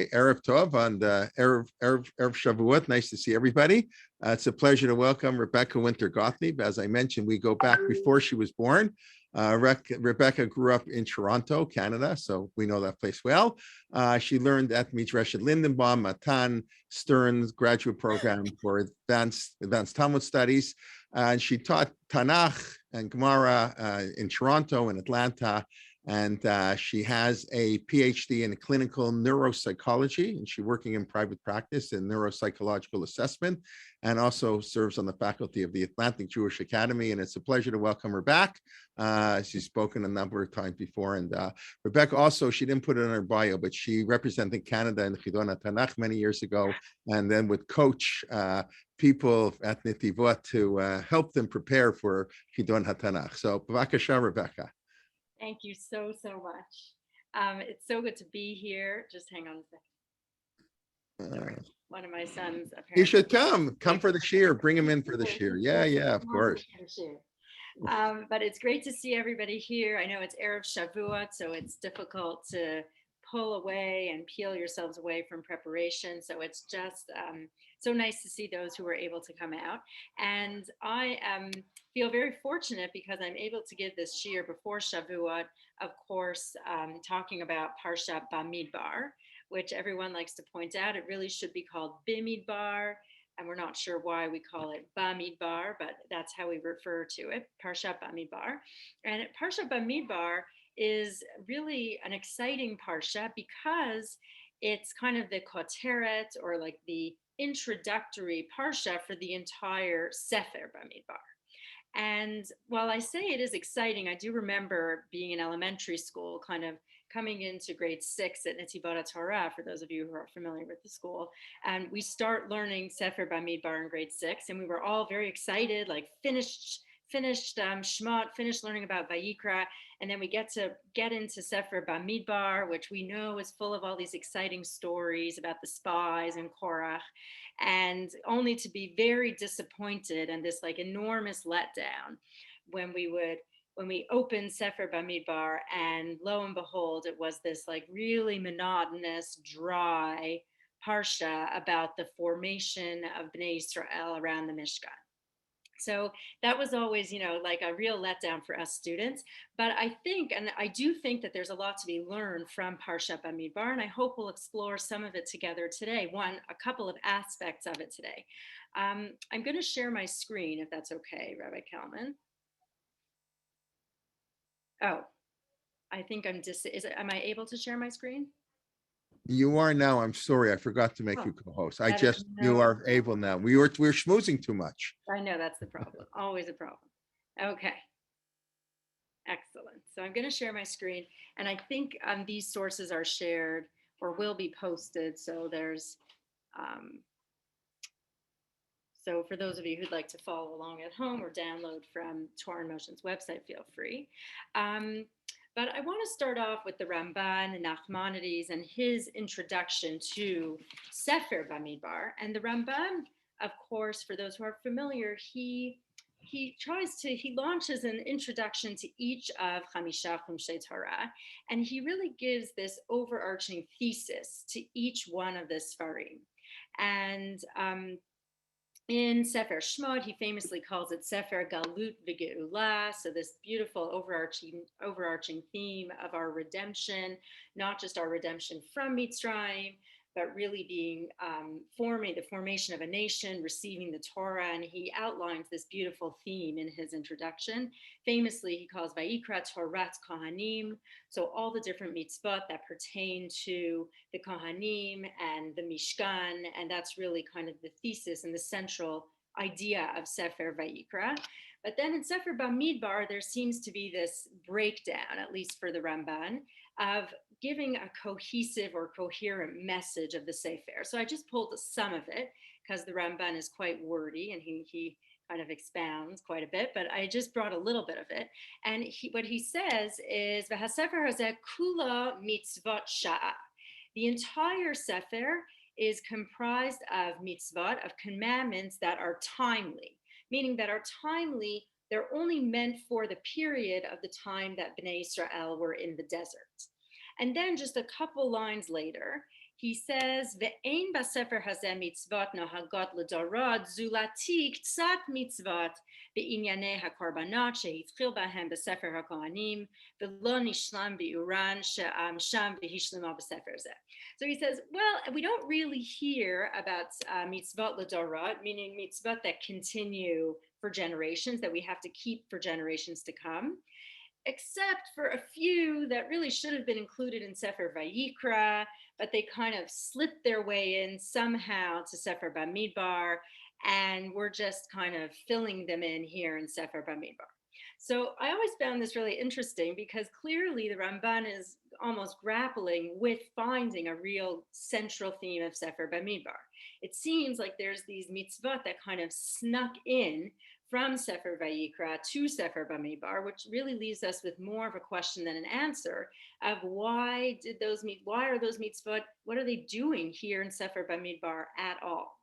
Erev Tov and Erev Shavuot. Nice to see everybody. It's a pleasure to welcome Rebecca Winter Gottlieb. As I mentioned, we go back before she was born. Rebecca grew up in Toronto, Canada, so we know that place well. She learned at Midrashet Lindenbaum, Matan Stern's graduate program for advanced Talmud studies. And she taught Tanakh and Gemara in Toronto and Atlanta. And she has a PhD in clinical neuropsychology, and she's working in private practice in neuropsychological assessment, and also serves on the faculty of the Atlantic Jewish Academy. And it's a pleasure to welcome her back. She's spoken a number of times before. And Rebecca also, she didn't put it in her bio, but she represented Canada in Chidon HaTanakh many years ago, and then would coach people at Netivot to help them prepare for Chidon HaTanakh. So, b'vakasha, Rebecca. Thank you so much. It's so good to be here. Just hang on a second. Sorry. One of my sons apparently. He should come for the shear. Bring him in for the shear. Yeah, of course. But it's great to see everybody here. I know it's Erev Shavua, so it's difficult to pull away and peel yourselves away from preparation. So it's just so nice to see those who were able to come out. And I feel very fortunate because I'm able to give this shiur before Shavuot, of course, talking about Parshat Bamidbar, which everyone likes to point out. It really should be called Bemidbar, and we're not sure why we call it Bamidbar, but that's how we refer to it, Parshat Bamidbar. And Parshat Bamidbar is really an exciting parsha because it's kind of the koteret, or like the introductory parsha for the entire Sefer Bamidbar. And while I say it is exciting, I do remember being in elementary school, kind of coming into grade 6 at Netivot Torah, for those of you who are familiar with the school. And we start learning Sefer Bamidbar in grade 6, and we were all very excited, like finished Shemot, finished learning about Vayikra, and then we get into Sefer Bamidbar, which we know is full of all these exciting stories about the spies and Korach, and only to be very disappointed and this like enormous letdown when we opened Sefer Bamidbar, and lo and behold, it was this like really monotonous, dry parsha about the formation of Bnei Israel around the Mishkan. So that was always, like a real letdown for us students. But I do think that there's a lot to be learned from Parshat Bamidbar, and I hope we'll explore some of it together today. A couple of aspects of it today. I'm going to share my screen, if that's okay, Rabbi Kalman. Oh, I think am I able to share my screen? You are now. I'm sorry, I forgot to make you co-host. You are able now. We're schmoozing too much. I know that's the problem. Always a problem. Okay. Excellent. So I'm going to share my screen, and I think these sources are shared or will be posted. So so for those of you who'd like to follow along at home or download from Torah in Motion's website, feel free. But I want to start off with the Ramban and Nachmanides and his introduction to Sefer Bamidbar. And the Ramban, of course, for those who are familiar, he launches an introduction to each of Chamisha Chumshei Torah, and he really gives this overarching thesis to each one of the Sfarim. And in Sefer Shmot, he famously calls it Sefer Galut V'Geula, so this beautiful overarching theme of our redemption, not just our redemption from Mitzrayim, but really being the formation of a nation, receiving the Torah, and he outlines this beautiful theme in his introduction. Famously, he calls Vayikra Torat Kohanim, so all the different mitzvot that pertain to the Kohanim and the Mishkan, and that's really kind of the thesis and the central idea of Sefer Vayikra. But then in Sefer Bamidbar, there seems to be this breakdown, at least for the Ramban, of giving a cohesive or coherent message of the Sefer. So I just pulled some of it because the Ramban is quite wordy and he kind of expounds quite a bit, but I just brought a little bit of it. And what he says is, V'hasefer hazeh kula mitzvot sha'a. The entire Sefer is comprised of mitzvot, of commandments that are timely, meaning that are timely, they're only meant for the period of the time that Bnei Israel were in the desert. And then just a couple lines later, He says, "Ve'ein basefer hazeh mitzvot nohagot ledorot zulati ktsat mitzvot be'inyanei hakorbanot shehitchil bahem besefer hakohanim ve'lo nishlam bi'uran she'am sham v'hishlema besefer zeh." So he says, well, we don't really hear about mitzvot ledorot, meaning mitzvot that continue for generations, that we have to keep for generations to come, except for a few that really should have been included in Sefer Vayikra, but they kind of slipped their way in somehow to Sefer Bamidbar, and we're just kind of filling them in here in Sefer Bamidbar. So I always found this really interesting because clearly the Ramban is almost grappling with finding a real central theme of Sefer Bamidbar. It seems like there's these mitzvot that kind of snuck in from Sefer Vayikra to Sefer Bamidbar, which really leaves us with more of a question than an answer of why are those mitzvot, what are they doing here in Sefer Bamidbar at all?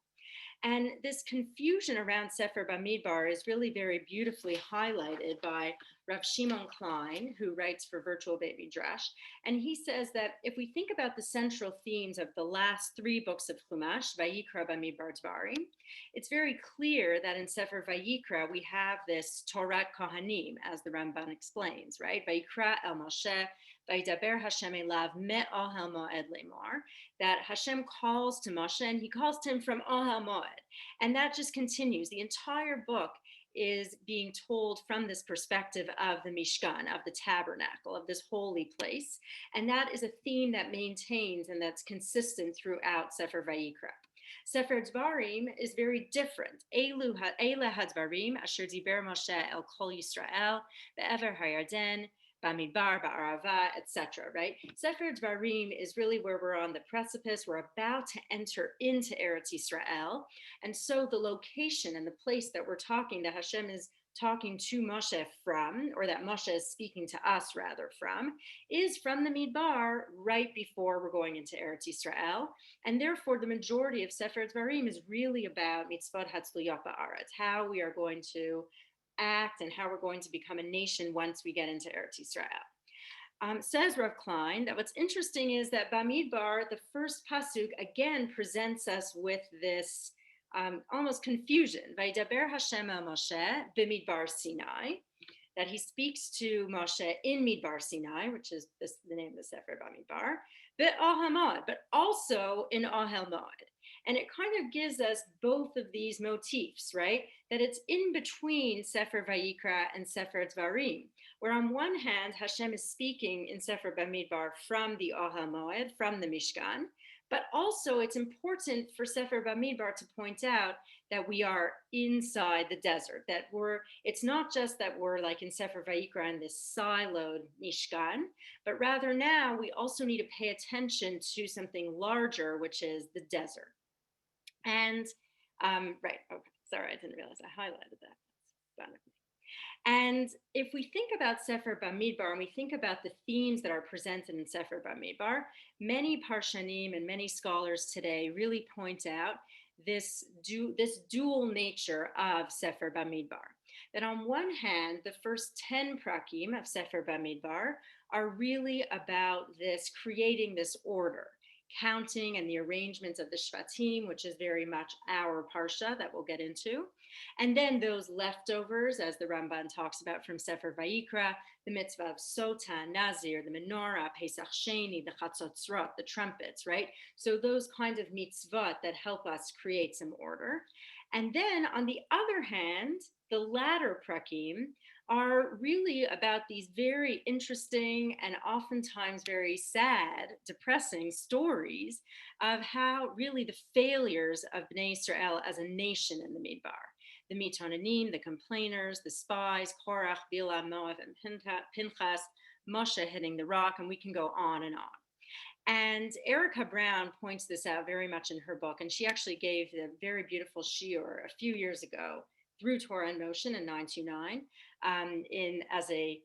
And this confusion around Sefer Bamidbar is really very beautifully highlighted by Rav Shimon Klein, who writes for Virtual Beit Midrash. And he says that if we think about the central themes of the last three books of Chumash, Vayikra, Bamidbar, Dvarim, it's very clear that in Sefer Vayikra, we have this Torah Kohanim, as the Ramban explains, right? Vayikra el Moshe, Vayidaber Hashem elav me'ohel moed lemar, that Hashem calls to Moshe, and he calls to him from Ohel Moed. And that just continues. The entire book is being told from this perspective of the Mishkan, of the tabernacle, of this holy place. And that is a theme that maintains and that's consistent throughout Sefer Vayikra. Sefer Dvarim is very different. Eila hadvarim asher diber Moshe el kol Yisrael be'ever hayarden Bamidbar, Ba'arava, etc. Right? Sefer Dvarim is really where we're on the precipice. We're about to enter into Eretz Yisrael. And so the location and the place that we're talking, that Hashem is talking to Moshe from, or that Moshe is speaking to us rather from, is from the Midbar right before we're going into Eretz Yisrael. And therefore, the majority of Sefer Dvarim is really about mitzvot hatzluyot ba'aretz, how we are going to act and how we're going to become a nation once we get into Eretz Yisrael. Says Rav Klein that what's interesting is that Bamidbar, the first pasuk, again presents us with this almost confusion. Vayidaber Hashem el Moshe b'midbar Sinai, that he speaks to Moshe in Midbar Sinai, which is the name of the Sefer Bamidbar, Ohel Moed, but also in Ohel Moed. And it kind of gives us both of these motifs, right? That it's in between Sefer Vayikra and Sefer Dvarim, where on one hand, Hashem is speaking in Sefer Bamidbar from the Ohel Moed, from the Mishkan, but also it's important for Sefer Bamidbar to point out that we are inside the desert, that it's not just that we're like in Sefer Vayikra in this siloed Mishkan, but rather now we also need to pay attention to something larger, which is the desert. And, right, okay, sorry, I didn't realize I highlighted that. That's fun of me. And if we think about Sefer Bamidbar and we think about the themes that are presented in Sefer Bamidbar, many Parshanim and many scholars today really point out this dual nature of Sefer Bamidbar. That on one hand, the first 10 prakim of Sefer Bamidbar are really about this, creating this order, counting and the arrangements of the Shvatim, which is very much our Parsha that we'll get into. And then those leftovers, as the Ramban talks about from Sefer Vayikra, the mitzvah of Sota, Nazir, the menorah, Pesach Sheni, the Chatzotzrot, the trumpets, right? So those kinds of mitzvot that help us create some order. And then on the other hand, the latter prakim are really about these very interesting and oftentimes very sad, depressing stories of how really the failures of Bnei Israel as a nation in the Midbar. The Mitonanim, the complainers, the spies, Korach, Bilam, Moab, and Pinchas, Moshe hitting the rock, and we can go on and on. And Erica Brown points this out very much in her book, and she actually gave a very beautiful shiur a few years ago through Torah in Motion in 929 as a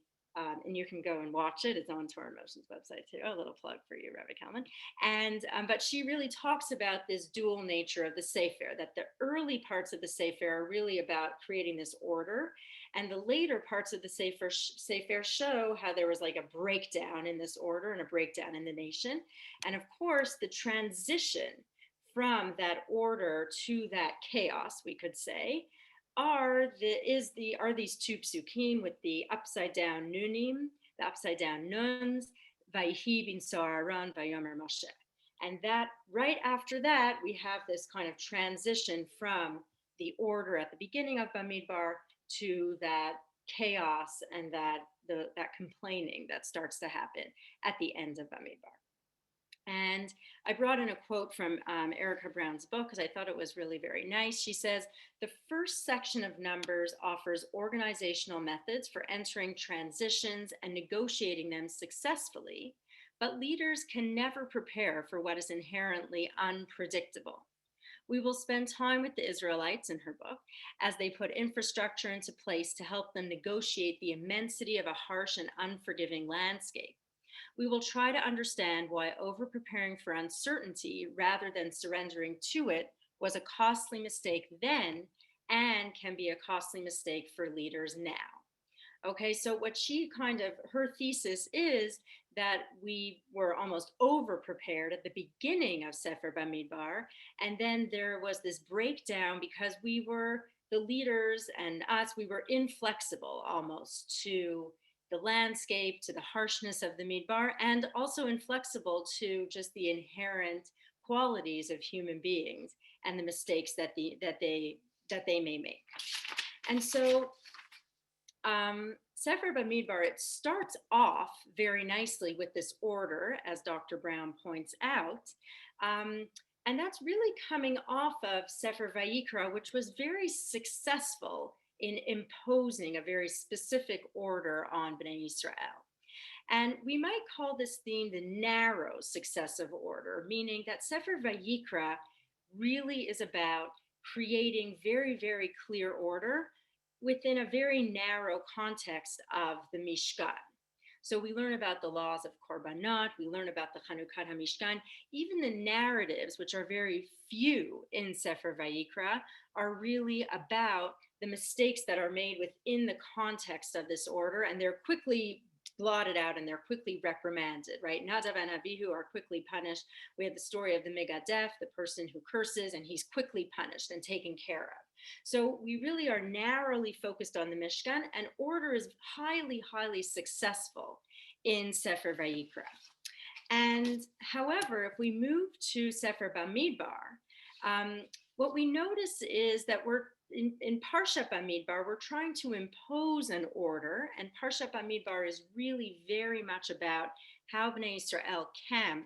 and you can go and watch it. It's on Torah Motion's website too. A little plug for you, Rebbe Kalman. And but she really talks about this dual nature of the Sefer, that the early parts of the Sefer are really about creating this order, and the later parts of the Sefer show how there was like a breakdown in this order and a breakdown in the nation. And of course, the transition from that order to that chaos, we could say, are these two psukim with the upside down nunim, the upside down nuns, Vayhi bin Sararan Vayomer Moshe. And that right after that, we have this kind of transition from the order at the beginning of Bamidbar to that chaos and that complaining that starts to happen at the end of Bamidbar. And I brought in a quote from Erica Brown's book because I thought it was really very nice. She says, the first section of Numbers offers organizational methods for entering transitions and negotiating them successfully, but leaders can never prepare for what is inherently unpredictable. We will spend time with the Israelites in her book as they put infrastructure into place to help them negotiate the immensity of a harsh and unforgiving landscape. We will try to understand why over-preparing for uncertainty rather than surrendering to it was a costly mistake then and can be a costly mistake for leaders now. Okay, so what her thesis is that we were almost over-prepared at the beginning of Sefer Bamidbar, and then there was this breakdown because the leaders and us, we were inflexible almost to the landscape, to the harshness of the Midbar, and also inflexible to just the inherent qualities of human beings and the mistakes that they may make. And so Sefer Bamidbar, it starts off very nicely with this order, as Dr. Brown points out. And that's really coming off of Sefer Vayikra, which was very successful in imposing a very specific order on Bnei Israel. And we might call this theme the narrow successive order, meaning that Sefer Vayikra really is about creating very, very clear order within a very narrow context of the Mishkan. So we learn about the laws of Korbanot, we learn about the Chanukah HaMishkan, even the narratives, which are very few in Sefer Vayikra, are really about the mistakes that are made within the context of this order, and they're quickly blotted out and they're quickly reprimanded, right? Nadav and Abihu are quickly punished. We have the story of the Megadef, the person who curses, and he's quickly punished and taken care of. So we really are narrowly focused on the Mishkan, and order is highly, highly successful in Sefer Vayikra. And however, if we move to Sefer Bamidbar, what we notice is that in Parshat Bamidbar, we're trying to impose an order, and Parshat Bamidbar is really very much about how Bnei Israel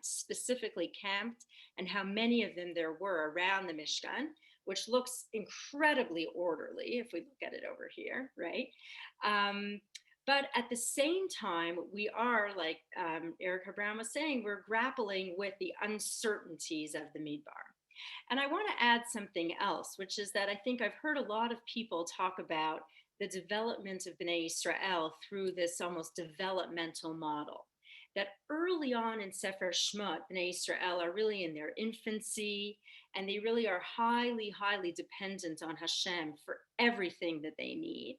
specifically camped, and how many of them there were around the Mishkan, which looks incredibly orderly if we look at it over here, right? But at the same time, we are, like Erica Brown was saying, we're grappling with the uncertainties of the Midbar. And I want to add something else, which is that I think I've heard a lot of people talk about the development of Bnei Israel through this almost developmental model. That early on in Sefer Shemot, Bnei Israel are really in their infancy, and they really are highly, highly dependent on Hashem for everything that they need.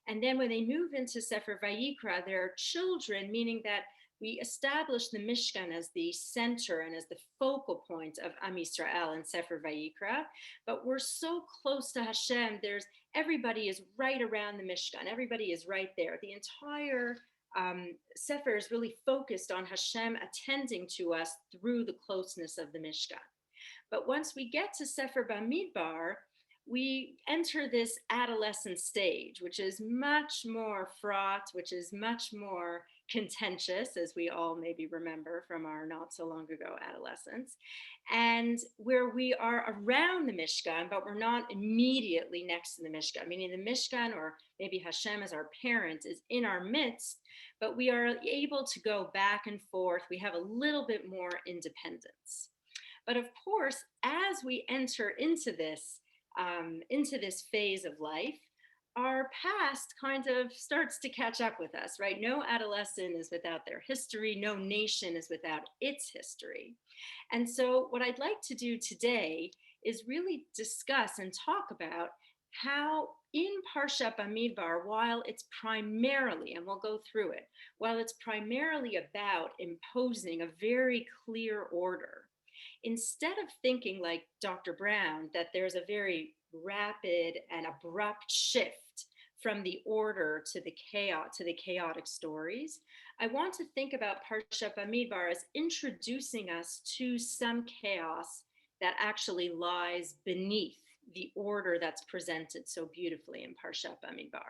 And then when they move into Sefer Vayikra, they're children, meaning that we establish the Mishkan as the center and as the focal point of Am Yisrael in Sefer Vayikra, but we're so close to Hashem. Everybody is right around the Mishkan. Everybody is right there. The entire Sefer is really focused on Hashem attending to us through the closeness of the Mishkan. But once we get to Sefer Bamidbar, we enter this adolescent stage, which is much more fraught, which is much more contentious, as we all maybe remember from our not so long ago adolescence, and where we are around the Mishkan, but we're not immediately next to the Mishkan, meaning the Mishkan, or maybe Hashem as our parent, is in our midst, but we are able to go back and forth. We have a little bit more independence. But of course, as we enter into this phase of life, our past kind of starts to catch up with us, right? No adolescent is without their history, no nation is without its history. And so, what I'd like to do today is really discuss and talk about how in Parshat Bamidbar, while it's primarily, and we'll go through it, while it's primarily about imposing a very clear order, instead of thinking like Dr. Brown that there's a very rapid and abrupt shift from the order to the chaos to the chaotic stories, I want to think about Parshat Bamidbar as introducing us to some chaos that actually lies beneath the order that's presented so beautifully in Parshat Bamidbar.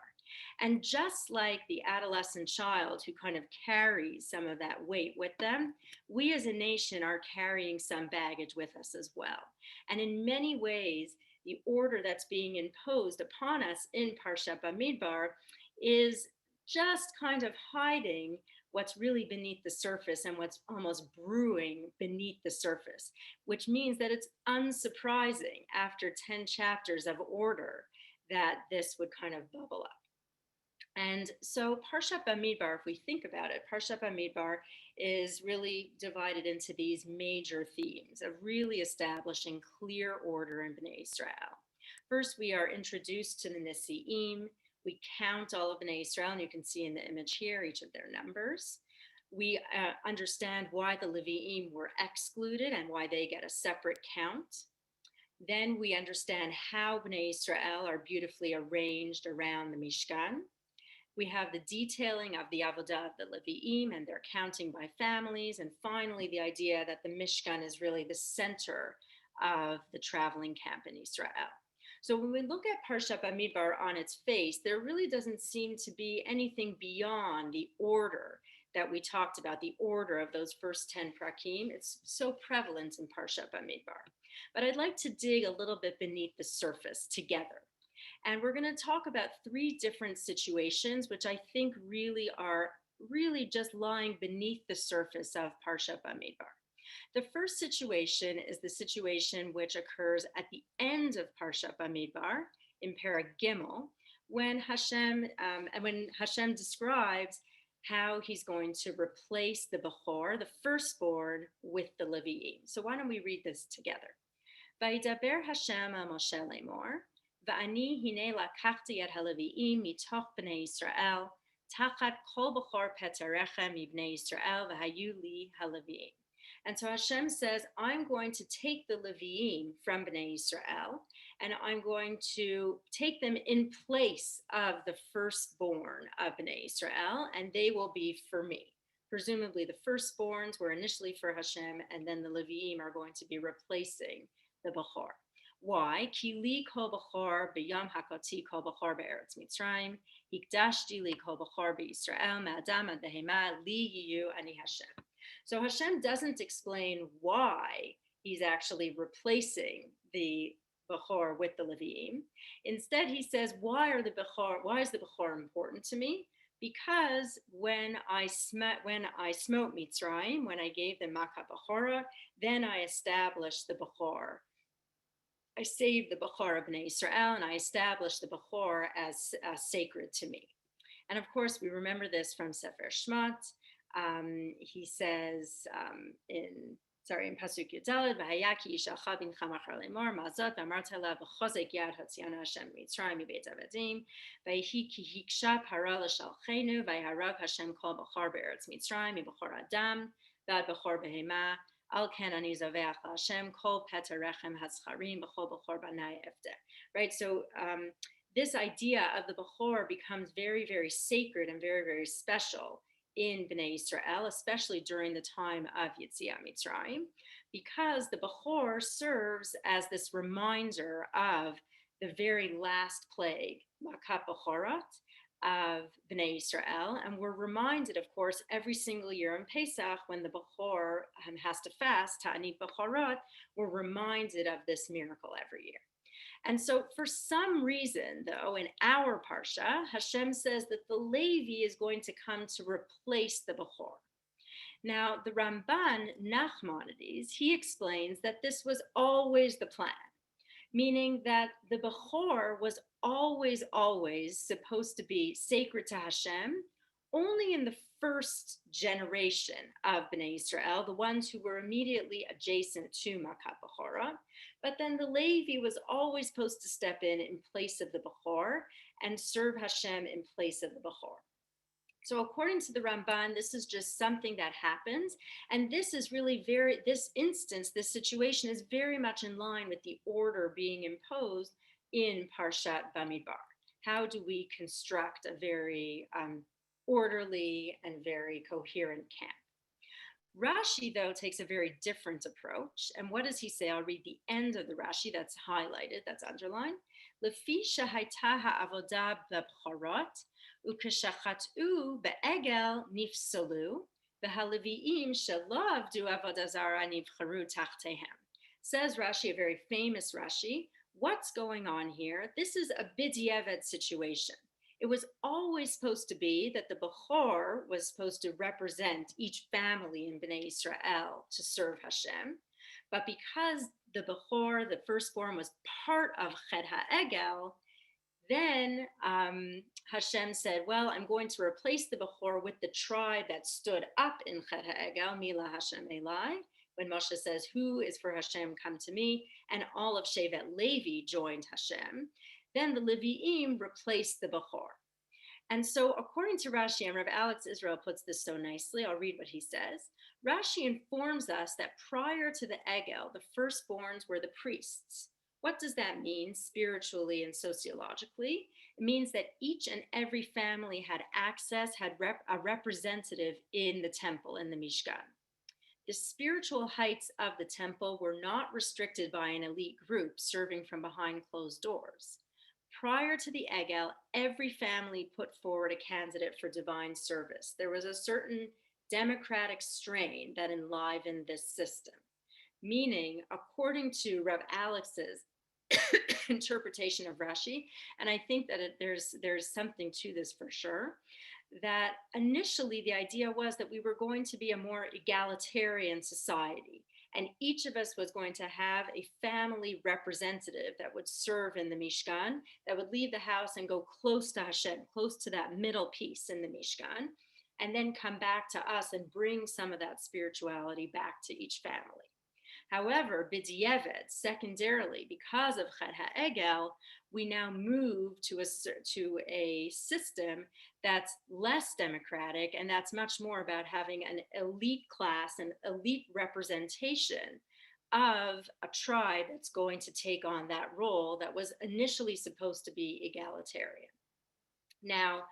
And just like the adolescent child who kind of carries some of that weight with them, we as a nation are carrying some baggage with us as well. And in many ways, the order that's being imposed upon us in Parshat Bamidbar is just kind of hiding what's really beneath the surface and what's almost brewing beneath the surface, which means that it's unsurprising after 10 chapters of order that this would kind of bubble up. And so Parshat Bamidbar, if we think about it, Parshat Bamidbar is really divided into these major themes of really establishing clear order in Bnei Israel. First, we are introduced to the Nisi'im. We count all of Bnei Israel, and you can see in the image here each of their numbers. We understand why the Levi'im were excluded and why they get a separate count. Then we understand how Bnei Israel are beautifully arranged around the Mishkan. We have the detailing of the avodah of the Levi'im and their counting by families. And finally, the idea that the Mishkan is really the center of the traveling camp in Israel. So when we look at Parshat Bamidbar on its face, there really doesn't seem to be anything beyond the order that we talked about, the order of those first 10 prakim. It's so prevalent in Parshat Bamidbar. But I'd like to dig a little bit beneath the surface together. And we're going to talk about three different situations, which I think really are really just lying beneath the surface of Parshat Bamidbar. The first situation is the situation which occurs at the end of Parshat Bamidbar in Perek Gimel, when Hashem describes how he's going to replace the Bechor, the firstborn, with the Levi'im. So why don't we read this together? Vayidaber Hashem el Moshe lemor, ואני הנה לקחתי את הלוויים מתוך בני ישראל, תחת כל בכור פטריכם מבני ישראל, והיו לי הלוויים. And so Hashem says, I'm going to take the Leviim from Bnei Israel, and I'm going to take them in place of the firstborn of Bnei Israel, and they will be for me. Presumably the firstborns were initially for Hashem, and then the Leviim are going to be replacing the Bechor. Why? Ki li kol b'chor b'yom hakoti kol b'chor be'eretz Mitzrayim, hikdashti li kol b'chor b'Yisrael me'adam ad behema li yiyu ani Hashem. So Hashem doesn't explain why he's actually replacing the b'chor with the Leviim. Instead, he says, why is the b'chor important to me? Because when I smote Mitzrayim, when I gave them Makat B'chora, then I established the b'chor. I saved the Bechor of Bnei Israel, and I established the Bechor as sacred to me. And of course, we remember this from Sefer Shemot. He says in Pasuk Yudaled, "V'haya ki ishalcha bincha machar lemor mazot v'amarta la v'chozek yad hatziana Hashem mitzrayim mibeit avadim v'hi ki hiksha para l'shalchenu v'yharav Hashem kol b'chor be'eretz Mitzrayim mib'chor adam v'ad b'chor behema al ken ani zoveach Hashem kol petarechem hascharim b'chol b'chor banai evdeh." Right. So this idea of the b'chor becomes very, very sacred and very, very special in Bnei Israel, especially during the time of Yetziat Mitzrayim, because the Bechor serves as this reminder of the very last plague, Makat Bechorot, of Bnei Israel. And we're reminded, of course, every single year in Pesach, when the Bechor has to fast, Ta'anit Bechorot, we're reminded of this miracle every year. And so for some reason, though, in our Parsha, Hashem says that the Levi is going to come to replace the Bechor. Now, the Ramban, Nachmanides, he explains that this was always the plan, meaning that the Bechor was always supposed to be sacred to Hashem only in the first generation of Bnei Israel, the ones who were immediately adjacent to Makat Bechorah. But then the Levi was always supposed to step in place of the Bechor and serve Hashem in place of the Bechor. So according to the Ramban, this is just something that happens. And this is really this instance, this situation is very much in line with the order being imposed in Parshat Bamidbar. How do we construct a very orderly and very coherent camp? Rashi, though, takes a very different approach. And what does he say? I'll read the end of the Rashi that's highlighted, that's underlined. Lefi shahaita ha'avodah b'bchorot, ukeshachat'u be'egel nifsalu, v'halevi'im shelo avdu avodah zara nivcharu tachtehem. Says Rashi, a very famous Rashi, what's going on here? This is a b'diavad situation. It was always supposed to be that the Bechor was supposed to represent each family in Bnei Israel to serve Hashem. But because the Bechor, the firstborn, was part of Chet HaEgel, then Hashem said, well, I'm going to replace the Bechor with the tribe that stood up in Chet HaEgel, Mila Hashem Elai, when Moshe says, who is for Hashem, come to me, and all of Shevet Levi joined Hashem. Then the Levi'im replaced the Bechor. And so according to Rashi, and Rav Alex Israel puts this so nicely, I'll read what he says. Rashi informs us that prior to the Egel, the firstborns were the priests. What does that mean spiritually and sociologically? It means that each and every family had access, had a representative in the temple, in the Mishkan. The spiritual heights of the temple were not restricted by an elite group serving from behind closed doors. Prior to the Egel, every family put forward a candidate for divine service. There was a certain democratic strain that enlivened this system, meaning, according to Rav Alex's interpretation of Rashi, and I think that there's something to this for sure, that initially the idea was that we were going to be a more egalitarian society. And each of us was going to have a family representative that would serve in the Mishkan, that would leave the house and go close to Hashem, close to that middle piece in the Mishkan, and then come back to us and bring some of that spirituality back to each family. However, b'diavad, secondarily, because of Chet HaEgel, we now move to a system that's less democratic, and that's much more about having an elite class, an elite representation of a tribe that's going to take on that role that was initially supposed to be egalitarian. Now,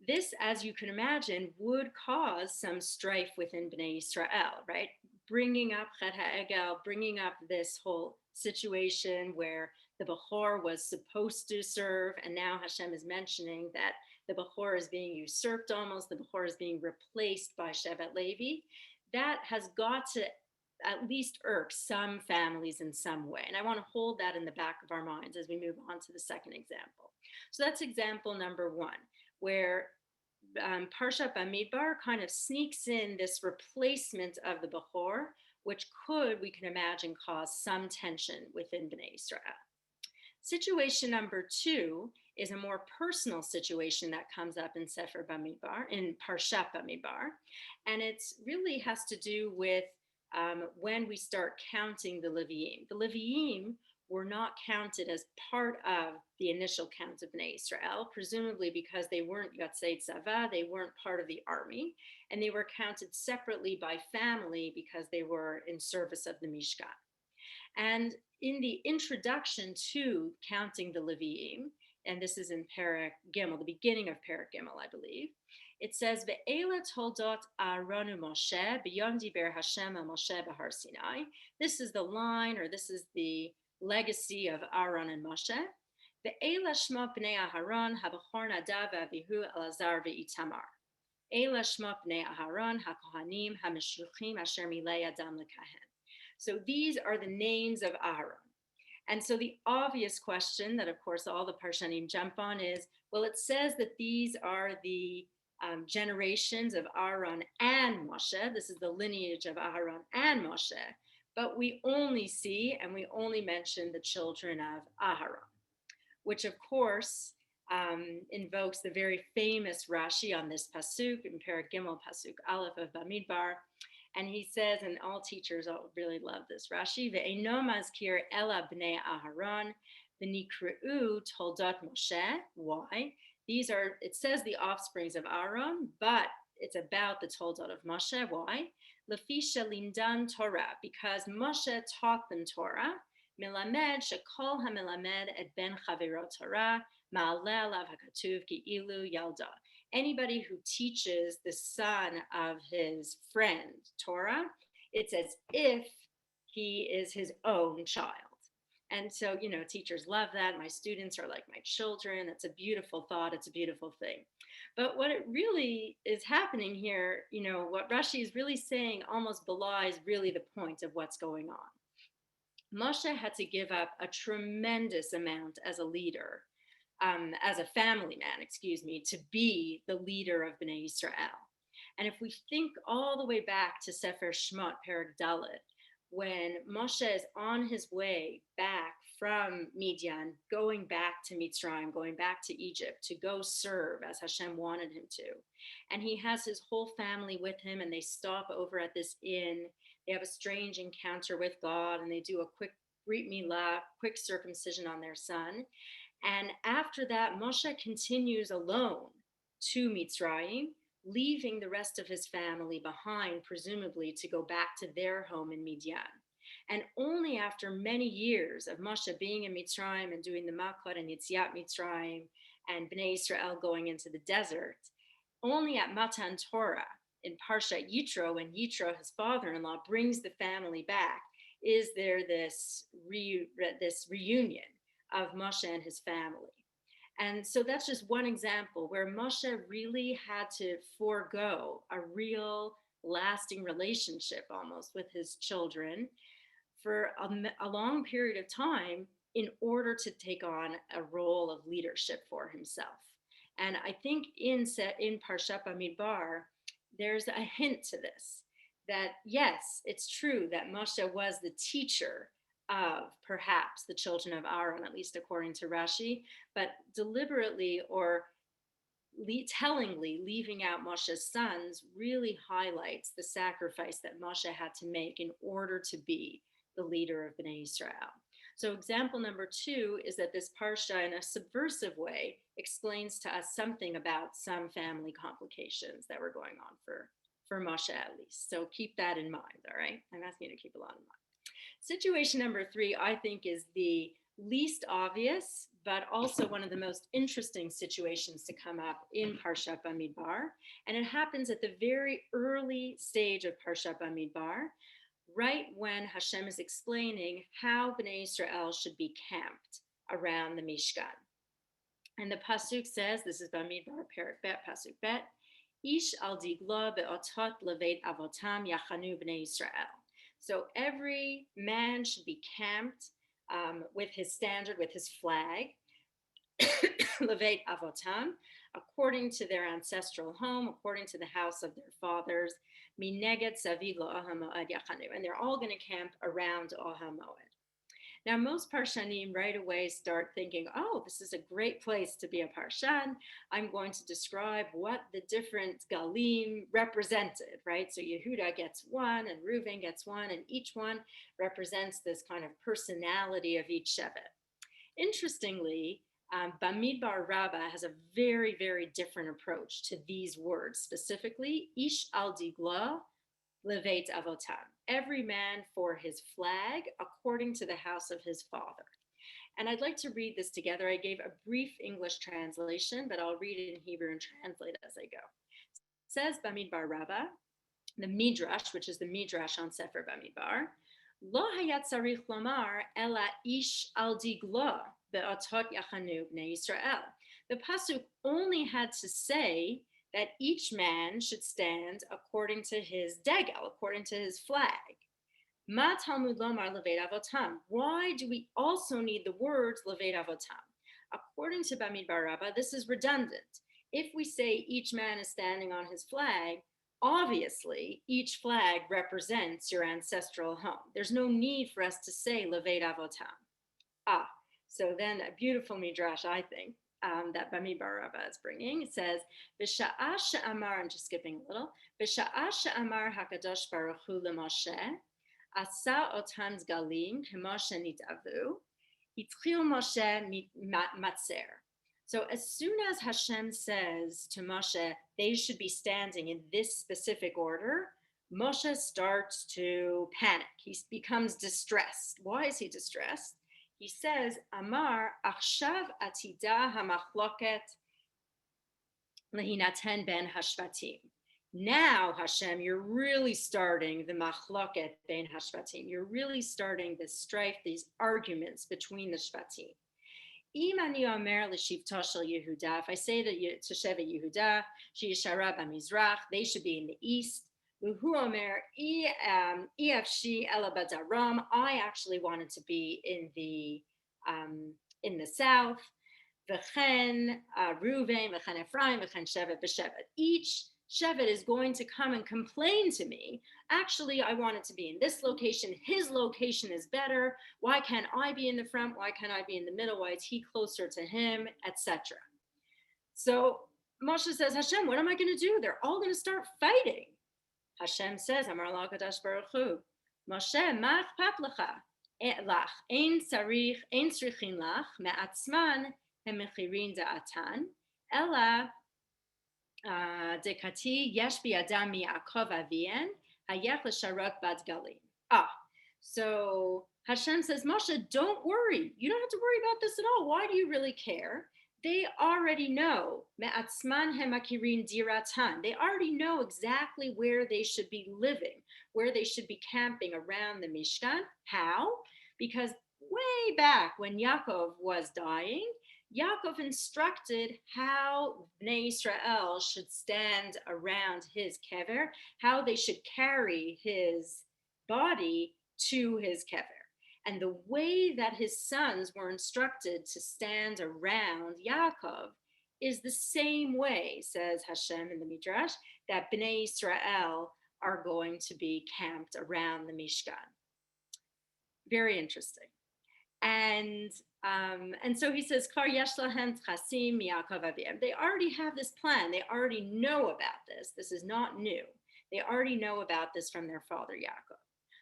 this, as you can imagine, would cause some strife within Bnei Israel, right? Bringing up Chet HaEgel, bringing up this whole situation where the Bechor was supposed to serve, and now Hashem is mentioning that the Bechor is being usurped almost, the Bechor is being replaced by Shevet Levi. That has got to at least irk some families in some way. And I want to hold that in the back of our minds as we move on to the second example. So that's example number one, where Parshat Bamidbar kind of sneaks in this replacement of the Bechor, which we can imagine, cause some tension within Bnei Israel. Situation number two is a more personal situation that comes up in Sefer Bamidbar, in Parshat Bamidbar, and it really has to do with when we start counting the Levi'im. The Levi'im were not counted as part of the initial count of Bnei Israel, presumably because they weren't Yotzei Tzava, they weren't part of the army, and they were counted separately by family because they were in service of the Mishkan. And in the introduction to counting the Levi'im, and this is in Perek Gimel, the beginning of Perek Gimel, I believe, it says, Ve'ela toldot Aaron Moshe b'yom diber Hashem el Moshe b'Har Sinai. This is the line, or this is the legacy of Aaron and Moshe. Ve'ela shmot bnei Aharon habachor Nadav v'Avihu Elazar ve'itamar. Ela shmot bnei Aharon hakohanim hamishluchim asher milei adam lekahen. So these are the names of Aaron. And so the obvious question that, of course, all the Parshanim jump on is, well, it says that these are the generations of Aaron and Moshe. This is the lineage of Aaron and Moshe. But we only see and we only mention the children of Aharon, which of course invokes the very famous Rashi on this pasuk in Perek Gimel pasuk Aleph of Bamidbar. And he says, and all teachers really love this Rashi, ve'eno mazkir ela bnei Aharon v'nikreu toldot Moshe. Why? These are, it says the offsprings of Aaron, but it's about the toldot of Moshe. Why? Lefi shelindan Torah, because Moshe taught them Torah. Milamed shekol hamilamed et ben chaviro Torah ma'aleh alav hakatuv ki'ilu yalda. Anybody who teaches the son of his friend Torah, it's as if he is his own child. And so, teachers love that. My students are like my children. It's a beautiful thought. It's a beautiful thing. But what it really is happening here, what Rashi is really saying almost belies really the point of what's going on. Moshe had to give up a tremendous amount as a leader, as a family man, to be the leader of Bnei Israel. And if we think all the way back to Sefer Shemot, Perek Dalet, when Moshe is on his way back from Midian, going back to Mitzrayim, going back to Egypt to go serve as Hashem wanted him to. And he has his whole family with him, and they stop over at this inn. They have a strange encounter with God, and they do a quick Brit Milah, quick circumcision on their son. And after that, Moshe continues alone to Mitzrayim, leaving the rest of his family behind, presumably to go back to their home in Midian. And only after many years of Moshe being in Mitzrayim and doing the Makot and Yetziat Mitzrayim and Bnei Israel going into the desert, only at Matan Torah in Parshat Yitro, when Yitro, his father-in-law, brings the family back, is there this reunion of Moshe and his family. And so that's just one example where Moshe really had to forego a real lasting relationship almost with his children for a long period of time in order to take on a role of leadership for himself. And I think in Parshat Bamidbar, there's a hint to this, that yes, it's true that Moshe was the teacher of perhaps the children of Aaron, at least according to Rashi, but deliberately or tellingly leaving out Moshe's sons really highlights the sacrifice that Moshe had to make in order to be the leader of Bnei Israel. So example number 2 is that this parsha, in a subversive way, explains to us something about some family complications that were going on for Moshe, at least. So keep that in mind, all right? I'm asking you to keep a lot in mind. Situation number 3, I think, is the least obvious, but also one of the most interesting situations to come up in Parshat Bamidbar. And it happens at the very early stage of Parshat Bamidbar, right when Hashem is explaining how Bnei Israel should be camped around the Mishkan. And the pasuk says, this is Bamidbar, Perek Bet, pasuk Bet, Ish al digla be'otot levet avotam yachanu Bnei Israel. So every man should be camped with his standard, with his flag, levet avotam, according to their ancestral home, according to the house of their fathers, mineget saviv lo'ohel moed yachanu, and they're all going to camp around Ohel Moed. Now, most Parshanim right away start thinking, oh, this is a great place to be a Parshan. I'm going to describe what the different Galim represented, right? So Yehuda gets one and Reuven gets one, and each one represents this kind of personality of each Shevet. Interestingly, Bamidbar Rabbah has a very, very different approach to these words, specifically, Ish al digla levet avotam, every man for his flag, according to the house of his father. And I'd like to read this together. I gave a brief English translation, but I'll read it in Hebrew and translate as I go. It says Bamidbar Rabbah, the Midrash, which is the Midrash on Sefer Bamidbar, Lo hayat tzarich lomar ela ish al digla be'otot yachanu bnei Yisrael. The pasuk only had to say that each man should stand according to his degel, according to his flag. Ma Talmud lomar levet avotam. Why do we also need the words levet avotam? According to Bamidbar Rabbah, this is redundant. If we say each man is standing on his flag, Obviously, each flag represents your ancestral home. There's no need for us to say Leveit Avotam. So then a beautiful midrash, I think, that Bamidbar Rabbah is bringing. It says, "B'sha'a she'amar," I'm just skipping a little. "B'sha'a she'amar Hakadosh Baruch Hu leMoshe, asa otam zgalim k'Moshe nitavu, hitchil Moshe matzer." So as soon as Hashem says to Moshe, they should be standing in this specific order, Moshe starts to panic. He becomes distressed. Why is he distressed? He says, Amar, Achshav atida hamachloket lehinaten ben hashvatim. Now, Hashem, you're really starting the machloket ben hashvatim. You're really starting this strife, these arguments between the shvatim. Imani Omer l'shivto shel Yehuda. If I say to Shevet Yehuda, sheyishara b'mizrach, they should be in the east. Uhu Omer ifshi ela b'darom. I actually wanted to be in the south. V'chen Ruvain, v'chen Ephraim, v'chen Shevet b'Shevet. Each Shevet is going to come and complain to me. Actually, I want it to be in this location. His location is better. Why can't I be in the front? Why can't I be in the middle? Why is he closer to him, etc.? So Moshe says, Hashem, what am I going to do? They're all going to start fighting. Hashem says, Amar Lakadosh Baruch Hu, Moshe, ma akhpat lecha lach, ein tzrichin lach me'atzman hemichirin da'atan, ela dekati yesh bi'adam mi'akov avien, hayech l'sharot bat galim. So Hashem says, Moshe, don't worry. You don't have to worry about this at all. Why do you really care? They already know, me'atzman hemakirin diratan. They already know exactly where they should be living, where they should be camping around the Mishkan. How? Because way back when Yaakov was dying, Yaakov instructed how Bnei Israel should stand around his kever, how they should carry his body to his kever. And the way that his sons were instructed to stand around Yaakov is the same way, says Hashem in the Midrash, that Bnei Israel are going to be camped around the Mishkan. Very interesting. And so he says, Kar yesh lahem tchasim miYaakov aviem. They already have this plan. They already know about this. This is not new. They already know about this from their father Yaakov.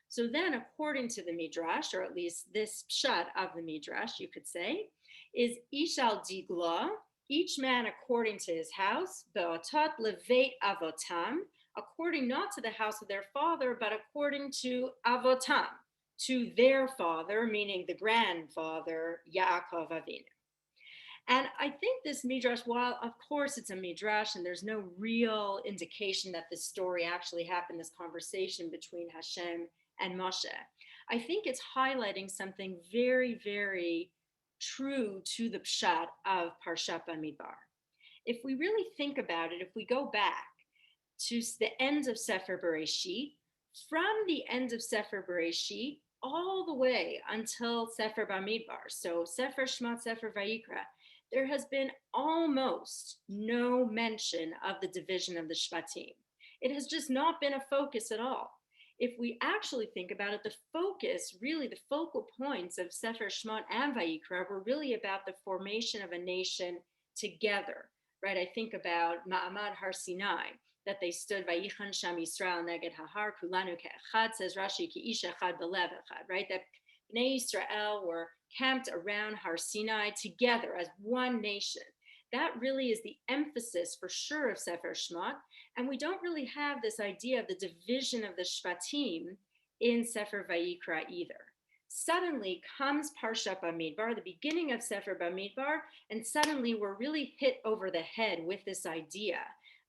So then, according to the Midrash, or at least this pshat of the Midrash, you could say, is Ishal Digla, each man according to his house, Be'otat Leveit Avotam, according not to the house of their father, but according to Avotam, to their father, meaning the grandfather, Yaakov Avinu. And I think this Midrash, while of course it's a Midrash and there's no real indication that this story actually happened, this conversation between Hashem and Moshe, I think it's highlighting something very, very true to the pshat of Parshat Bamidbar. If we really think about it, if we go back to the end of Sefer Bereshit, from the end of Sefer Bereshit all the way until Sefer Bamidbar, so Sefer Shemot, Sefer Vayikra, there has been almost no mention of the division of the Shvatim. It has just not been a focus at all. If we actually think about it, the focus, really the focal points of Sefer Shemot and Vayikra were really about the formation of a nation together, right? I think about Ma'amad Har Sinai, that they stood, Vayichan Sham Yisrael Neged Hahar, Kulanu Ke'echad, says Rashi, Ki Ish Echad Belev Echad, right? That Bnei Israel were camped around Har Sinai together as one nation. That really is the emphasis for sure of Sefer Shemot. And we don't really have this idea of the division of the Shvatim in Sefer Vayikra either. Suddenly comes Parshat Bamidbar, the beginning of Sefer Bamidbar, and suddenly we're really hit over the head with this idea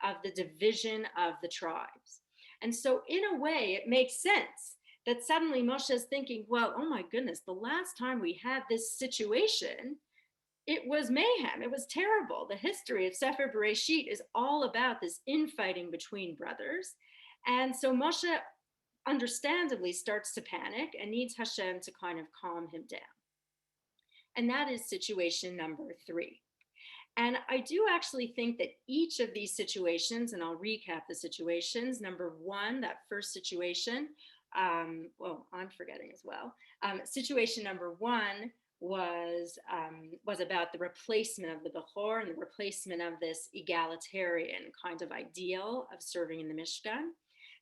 of the division of the tribes. And so in a way, it makes sense that suddenly Moshe is thinking, well, oh my goodness, the last time we had this situation, it was mayhem. It was terrible. The history of Sefer Bereshit is all about this infighting between brothers. And so Moshe understandably starts to panic and needs Hashem to kind of calm him down. And that is situation number 3. And I do actually think that each of these situations, and I'll recap the situations. Number one, that first situation, well, I'm forgetting as well. Situation number one was about the replacement of the Bechor and the replacement of this egalitarian kind of ideal of serving in the Mishkan.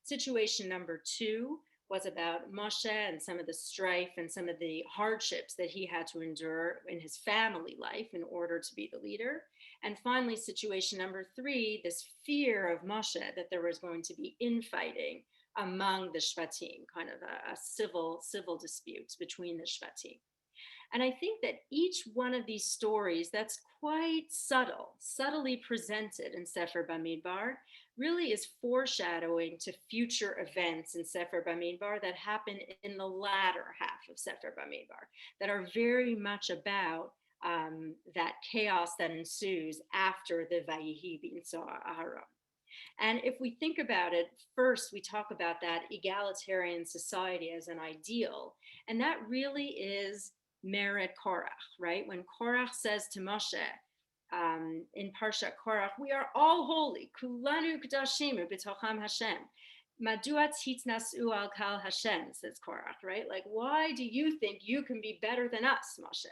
Situation number two was about Moshe and some of the strife and some of the hardships that he had to endure in his family life in order to be the leader. And finally, situation number three, this fear of Moshe that there was going to be infighting among the Shvatim, kind of a civil disputes between the Shvatim. And I think that each one of these stories that's quite subtly presented in Sefer Bamidbar, really is foreshadowing to future events in Sefer Bamidbar that happen in the latter half of Sefer Bamidbar, that are very much about that chaos that ensues after the Vayihi B'Nso Aharon. And if we think about it, first we talk about that egalitarian society as an ideal, and that really is Mered Korach, right? When Korach says to Moshe in Parshat Korach, we are all holy, kulanu kadashim b'tocham Hashem. Madua titnasu al kal Hashem, says Korach, right? Like, why do you think you can be better than us, Moshe?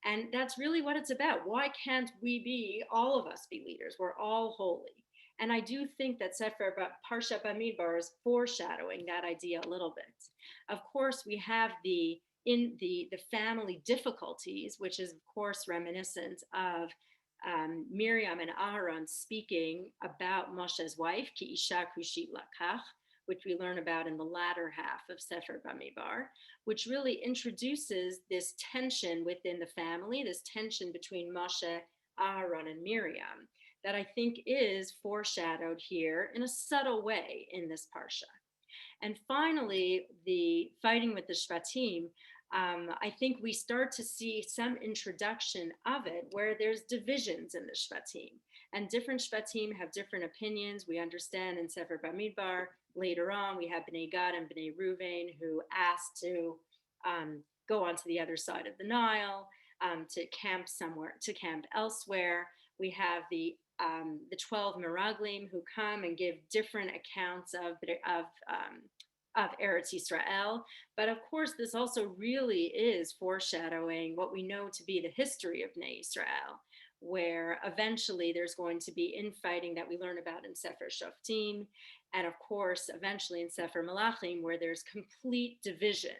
And that's really what it's about. Why can't we be, all of us be leaders? We're all holy. And I do think that Sefer Parshat Bamidbar is foreshadowing that idea a little bit. Of course, we have the family difficulties, which is of course reminiscent of Miriam and Aaron speaking about Moshe's wife, Ki Isha Kushit Lakach, which we learn about in the latter half of Sefer Bamidbar, which really introduces this tension within the family, this tension between Moshe, Aaron, and Miriam, that I think is foreshadowed here in a subtle way in this parsha. And finally, the fighting with the Shvatim, I think we start to see some introduction of it where there's divisions in the Shvatim. And different Shvatim have different opinions. We understand in Sefer Bamidbar, later on, we have Bnei Gad and Bnei Ruvain who asked to go onto the other side of the Nile, to camp elsewhere. We have the 12 Meraglim who come and give different accounts of Eretz Yisrael. But of course, this also really is foreshadowing what we know to be the history of Bnei Yisrael, where eventually there's going to be infighting that we learn about in Sefer Shoftim, and of course, eventually in Sefer Malachim, where there's complete division